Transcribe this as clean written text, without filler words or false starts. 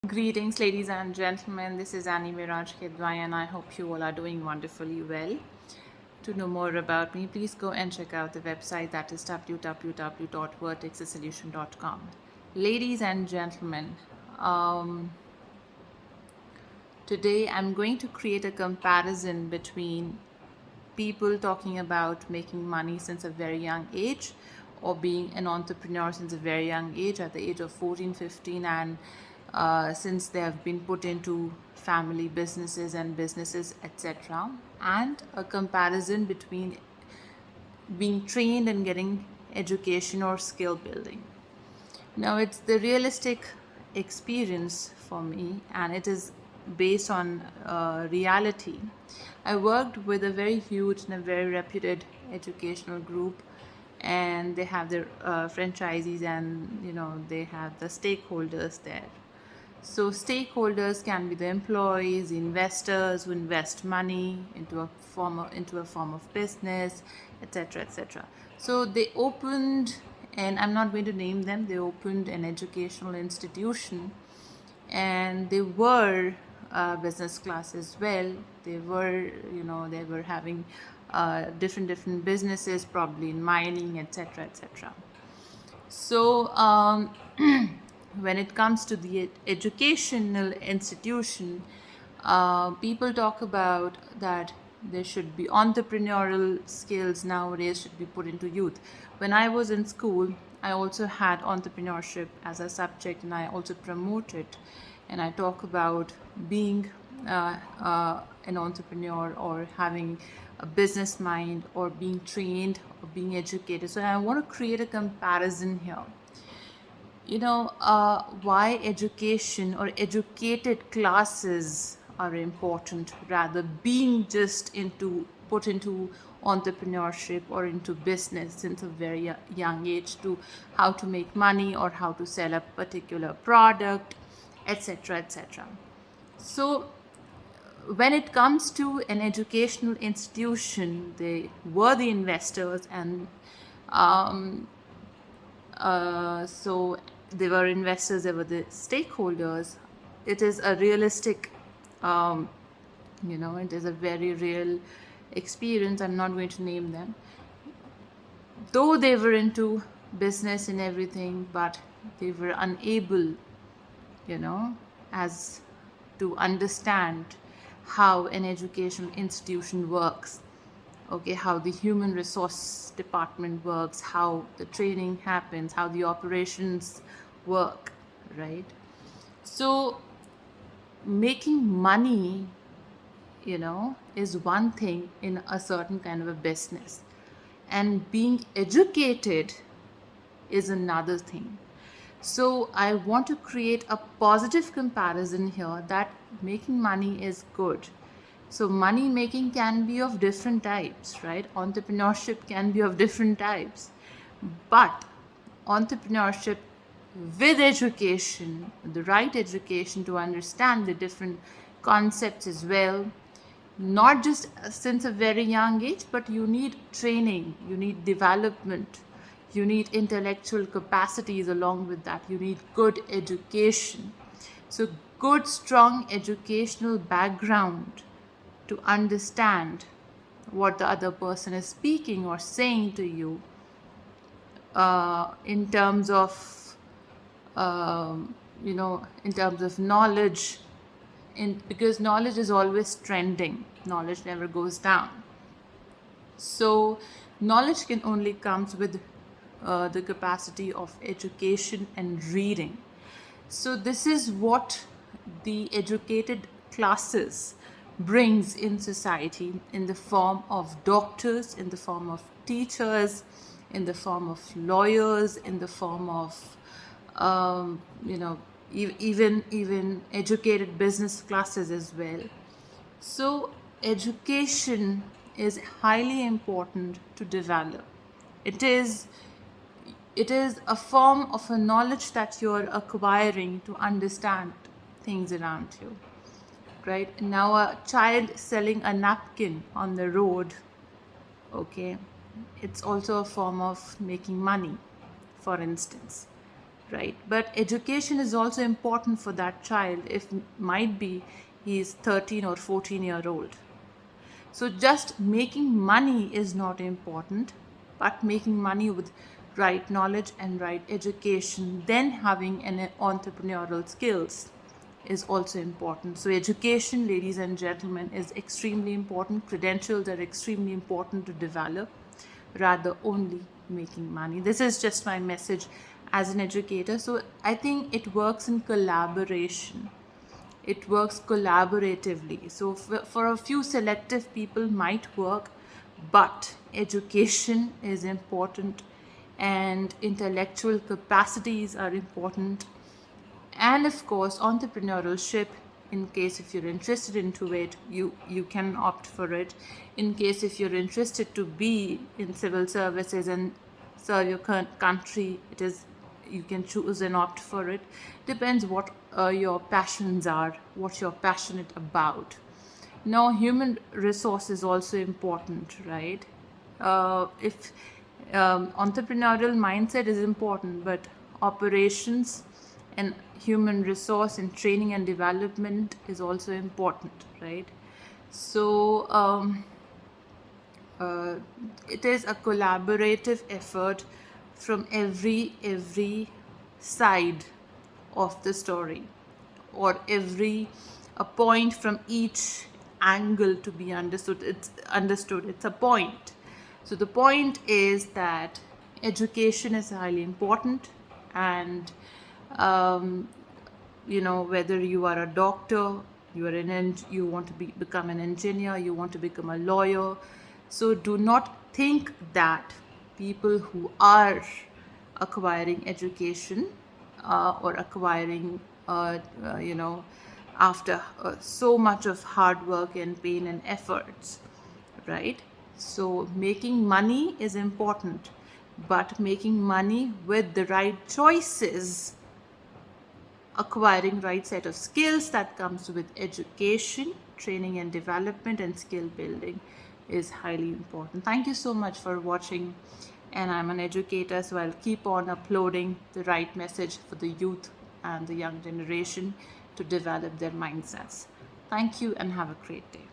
Greetings, ladies and gentlemen. This is Annie Meraj Kidwai, and I hope you all are doing wonderfully well. To know more about me, please go and check out the website, that is www.vertexasolution.com. Ladies and gentlemen, um, today I'm going to create a comparison between people talking about making money since a very young age or being an entrepreneur since a very young age, at the age of 14, 15, and since they have been put into family businesses and businesses, etc., and a comparison between being trained and getting education or skill building. Now, it's the realistic experience for me, and it is based on reality. I worked with a very huge and a very reputed educational group, and they have their franchisees, and they have the stakeholders there. So stakeholders can be the employees, investors who invest money into a form of business, etc., etc. So they opened, and I'm not going to name them. They opened an educational institution, and they were business class as well. They were having different businesses, probably in mining, etc., etc. So, when it comes to the educational institution, people talk about that there should be entrepreneurial skills nowadays should be put into youth. When I was in school, I also had entrepreneurship as a subject, and I also promote it, and I talk about being an entrepreneur or having a business mind or being trained or being educated. So I want to create a comparison here. Why education or educated classes are important, rather being just put into entrepreneurship or into business since a very young age, to how to make money or how to sell a particular product, etc., etc. So when it comes to an educational institution, they were the investors, and so they were investors, they were the stakeholders. It is a realistic, it is a very real experience. I'm not going to name them. Though they were into business and everything, but they were unable, as to understand how an educational institution works, okay, how the human resource department works, how the training happens, how the operations work, right? So making money, is one thing in a certain kind of a business, and being educated is another thing. So I want to create a positive comparison here, that making money is good. So money making can be of different types, right? Entrepreneurship can be of different types. But entrepreneurship with education, the right education to understand the different concepts as well, not just since a very young age, but you need training, you need development, you need intellectual capacities along with that, you need good education. So good, strong educational background to understand what the other person is speaking or saying to you, in terms of in terms of knowledge, because knowledge is always trending, knowledge never goes down. So knowledge can only comes with the capacity of education and reading. So this is what the educated classes brings in society, in the form of doctors, in the form of teachers, in the form of lawyers, in the form of even educated business classes as well. So education is highly important to develop. It is a form of a knowledge that you're acquiring to understand things around you, right? Now, a child selling a napkin on the road, okay, it's also a form of making money, for instance, right? But education is also important for that child, if might be he's 13 or 14-year-old. So just making money is not important, but making money with right knowledge and right education, then having an entrepreneurial skills is also important. So education, ladies and gentlemen, is extremely important. Credentials are extremely important to develop, rather only making money. This is just my message as an educator. So I think it works in collaboration, it works collaboratively. So for a few selective people might work, but education is important and intellectual capacities are important. And of course, entrepreneurship, in case if you're interested into it, you can opt for it. In case if you're interested to be in civil services and serve your country, it is, you can choose and opt for it. Depends what your passions are, what you're passionate about. Now, human resource is also important, right? If Entrepreneurial mindset is important, but operations and human resource and training and development is also important, right? So it is a collaborative effort from every side of the story, or every a point from each angle to be understood. It's a point. So the point is that education is highly important, and whether you are a doctor, you want to become an engineer, you want to become a lawyer. So do not think that people who are acquiring education or acquiring after so much of hard work and pain and efforts, right? So making money is important, but making money with the right choices, acquiring right set of skills that comes with education, training and development, and skill building is highly important. Thank you so much for watching, and I'm an educator, so I'll keep on uploading the right message for the youth and the young generation to develop their mindsets. Thank you and have a great day.